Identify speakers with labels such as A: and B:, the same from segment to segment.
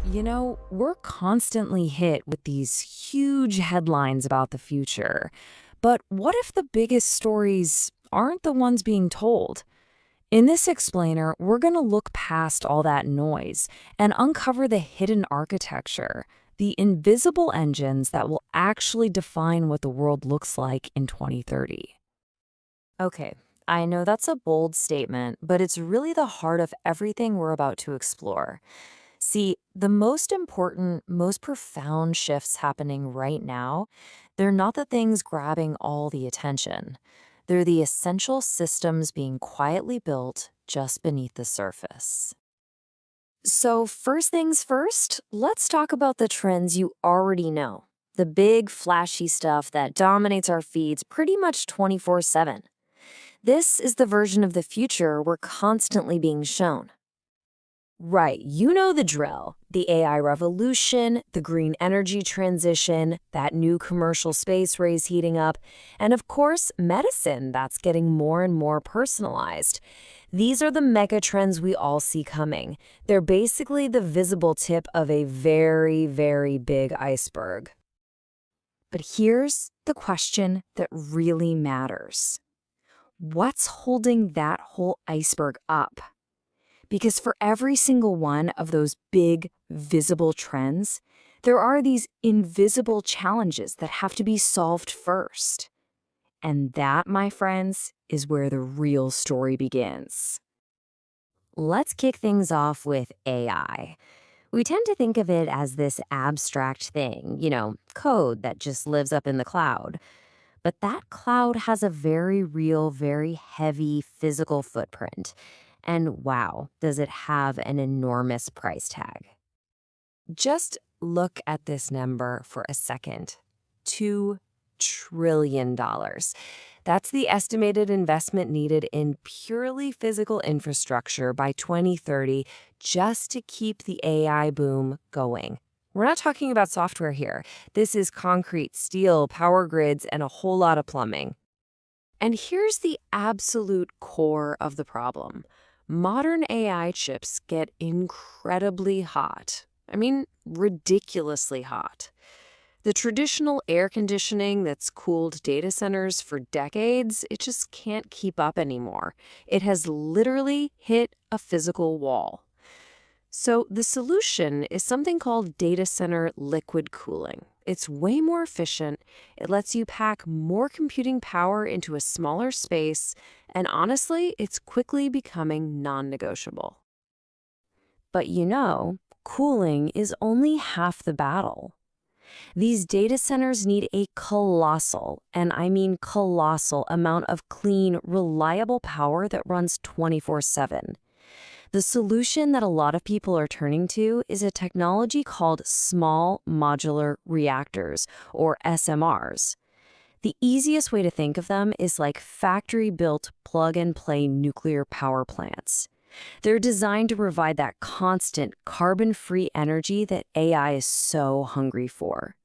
A: We're constantly hit with these huge headlines about the future. But what if the biggest stories aren't the ones being told? In this explainer, we're going to look past all that noise and uncover the hidden architecture, the invisible engines that will actually define what the world looks like in 2030. Okay, I know that's a bold statement, but it's really the heart of everything we're about to explore. See, the most important, most profound shifts happening right now, they're not the things grabbing all the attention. They're the essential systems being quietly built just beneath the surface. So, first things first, let's talk about the trends you already know. The big, flashy stuff that dominates our feeds pretty much 24/7. This is the version of the future we're constantly being shown. Right, you know the drill. The AI revolution, the green energy transition, that new commercial space race heating up, and of course, medicine that's getting more and more personalized. These are the mega trends we all see coming. They're basically the visible tip of a very, very big iceberg. But here's the question that really matters. What's holding that whole iceberg up? Because for every single one of those big, visible trends, there are these invisible challenges that have to be solved first. And that, my friends, is where the real story begins. Let's kick things off with AI. We tend to think of it as this abstract thing, code that just lives up in the cloud. But that cloud has a very real, very heavy physical footprint. And wow, does it have an enormous price tag. Just look at this number for a second. $2 trillion. That's the estimated investment needed in purely physical infrastructure by 2030 just to keep the AI boom going. We're not talking about software here. This is concrete, steel, power grids, and a whole lot of plumbing. And here's the absolute core of the problem. Modern AI chips get incredibly hot. I mean, ridiculously hot. The traditional air conditioning that's cooled data centers for decades, it just can't keep up anymore. It has literally hit a physical wall. So the solution is something called data center liquid cooling. It's way more efficient, it lets you pack more computing power into a smaller space, and honestly, it's quickly becoming non-negotiable. But cooling is only half the battle. These data centers need a colossal, and I mean colossal, amount of clean, reliable power that runs 24/7. The solution that a lot of people are turning to is a technology called small modular reactors, or SMRs. The easiest way to think of them is like factory-built plug-and-play nuclear power plants. They're designed to provide that constant carbon-free energy that AI is so hungry for.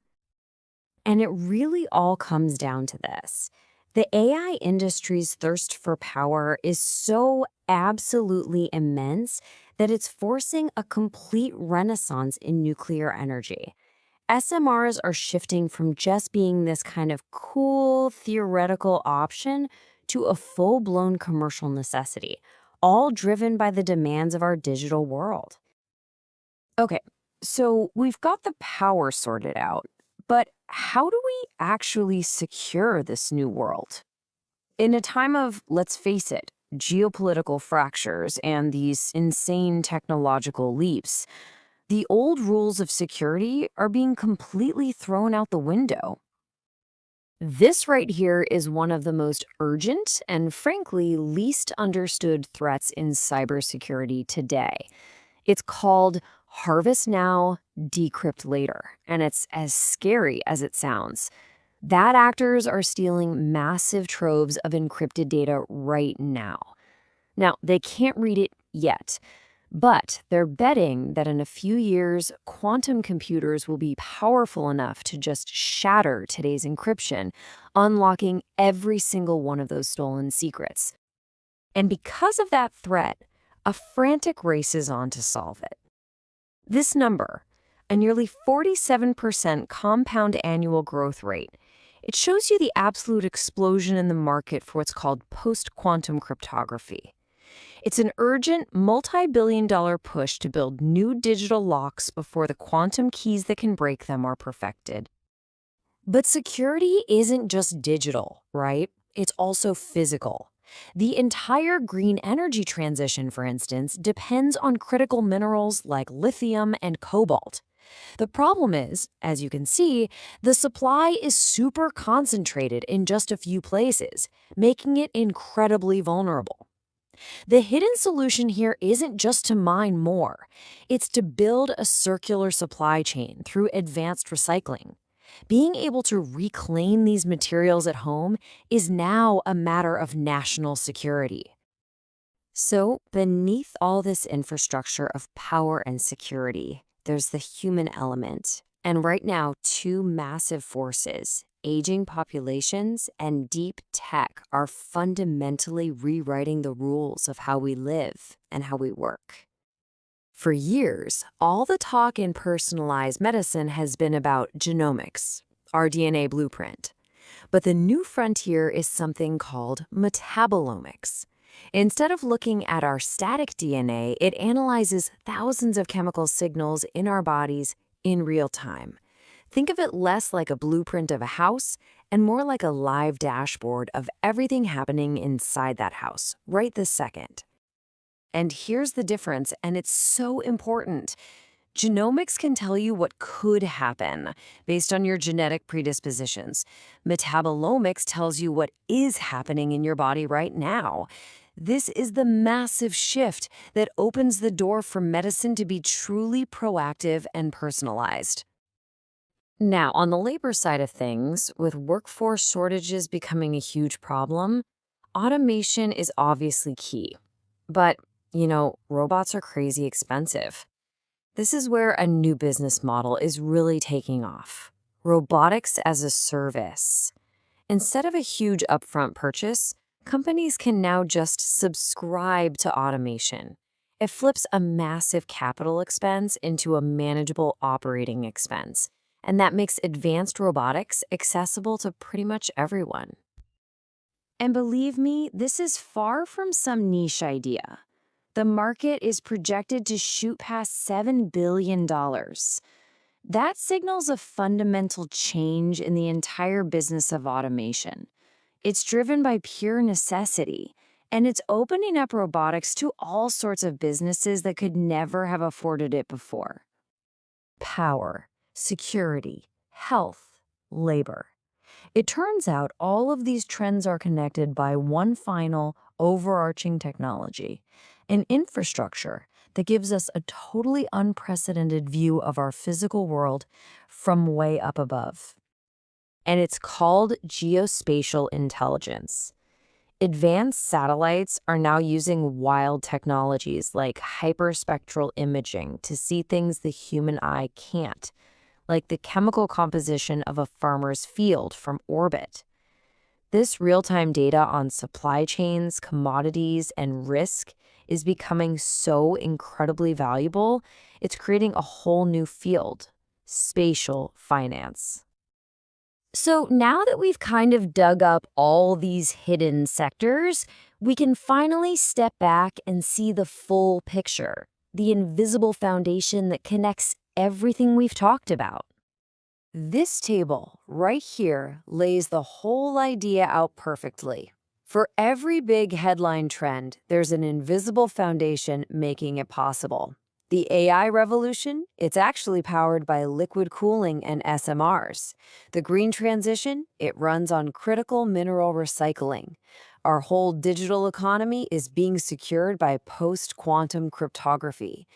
A: And it really all comes down to this. The AI industry's thirst for power is so absolutely immense that it's forcing a complete renaissance in nuclear energy. SMRs are shifting from just being this kind of cool, theoretical option to a full-blown commercial necessity, all driven by the demands of our digital world. Okay, so we've got the power sorted out, but how do we actually secure this new world? In a time of, let's face it, geopolitical fractures and these insane technological leaps, the old rules of security are being completely thrown out the window. This right here is one of the most urgent and, frankly, least understood threats in cybersecurity today. It's called Harvest Now, Decrypt Later, and it's as scary as it sounds. Bad actors are stealing massive troves of encrypted data right now. Now, they can't read it yet, but they're betting that in a few years, quantum computers will be powerful enough to just shatter today's encryption, unlocking every single one of those stolen secrets. And because of that threat, a frantic race is on to solve it. This number,
B: a nearly 47% compound annual growth rate. It shows you the absolute explosion in the market for what's called post-quantum cryptography. It's an urgent, multi-billion-dollar push to build new digital locks before the quantum keys that can break them are perfected. But security isn't just digital, right? It's also physical. The entire green energy transition, for instance, depends on critical minerals like lithium and cobalt. The problem is, as you can see, the supply is super concentrated in just a few places, making it incredibly vulnerable. The hidden solution here isn't just to mine more, it's to build a circular supply chain through advanced recycling. Being able to reclaim these materials at home is now a matter of national security. So, beneath all this infrastructure of power and security, there's the human element. And right now, two massive forces, aging populations and deep tech, are fundamentally rewriting the rules of how we live and how we work. For years, all the talk in personalized medicine has been about genomics, our DNA blueprint. But the new frontier is something called metabolomics. Instead of looking at our static DNA, it analyzes thousands of chemical signals in our bodies in real time. Think of it less like a blueprint of a house and more like a live dashboard of everything happening inside that house, right this second. And here's the difference, and it's so important. Genomics can tell you what could happen based on your genetic predispositions. Metabolomics tells you what is happening in your body right now. This is the massive shift that opens the door for medicine to be truly proactive and personalized. Now, on the labor side of things, with workforce shortages becoming a huge problem, automation is obviously key. But, robots are crazy expensive. This is where a new business model is really taking off. Robotics as a service. Instead of a huge upfront purchase, companies can now just subscribe to automation. It flips a massive capital expense into a manageable operating expense, and that makes advanced robotics accessible to pretty much everyone. And believe me, this is far from some niche idea. The market is projected to shoot past $7 billion. That signals a fundamental change in the entire business of automation. It's driven by pure necessity, and it's opening up robotics to all sorts of businesses that could never have afforded it before. Power, security, health, labor. It turns out all of these trends are connected by one final, overarching technology, an infrastructure that gives us a totally unprecedented view of our physical world from way up above. And it's called geospatial intelligence. Advanced satellites are now using wild technologies like hyperspectral imaging to see things the human eye can't, like the chemical composition of a farmer's field from orbit. This real-time data on supply chains, commodities, and risk is becoming so incredibly valuable, it's creating a whole new field, spatial finance. So now that we've kind of dug up all these hidden sectors, we can finally step back and see the full picture, the invisible foundation that connects everything we've talked about. This table right here lays the whole idea out perfectly. For every big headline trend, there's an invisible foundation making it possible. The AI revolution, it's actually powered by liquid cooling and SMRs. The green transition, it runs on critical mineral recycling. Our whole digital economy is being secured by post-quantum cryptography.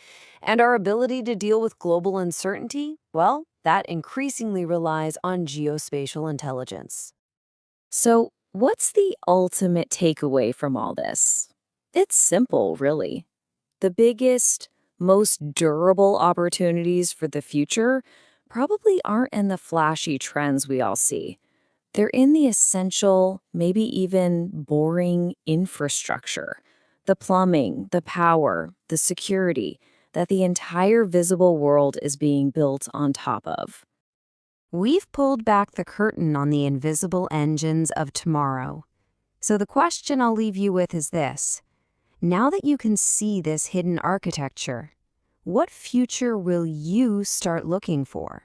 B: And our ability to deal with global uncertainty, well, that increasingly relies on geospatial intelligence. So, what's the ultimate takeaway from all this? It's simple, really. The biggest, most durable opportunities for the future probably aren't in the flashy trends we all see. They're in the essential, maybe even boring infrastructure. The plumbing, the power, the security, that the entire visible world is being built on top of.
A: We've pulled back the curtain on the invisible engines of tomorrow. So the question I'll leave you with is this. Now that you can see this hidden architecture, what future will you start looking for?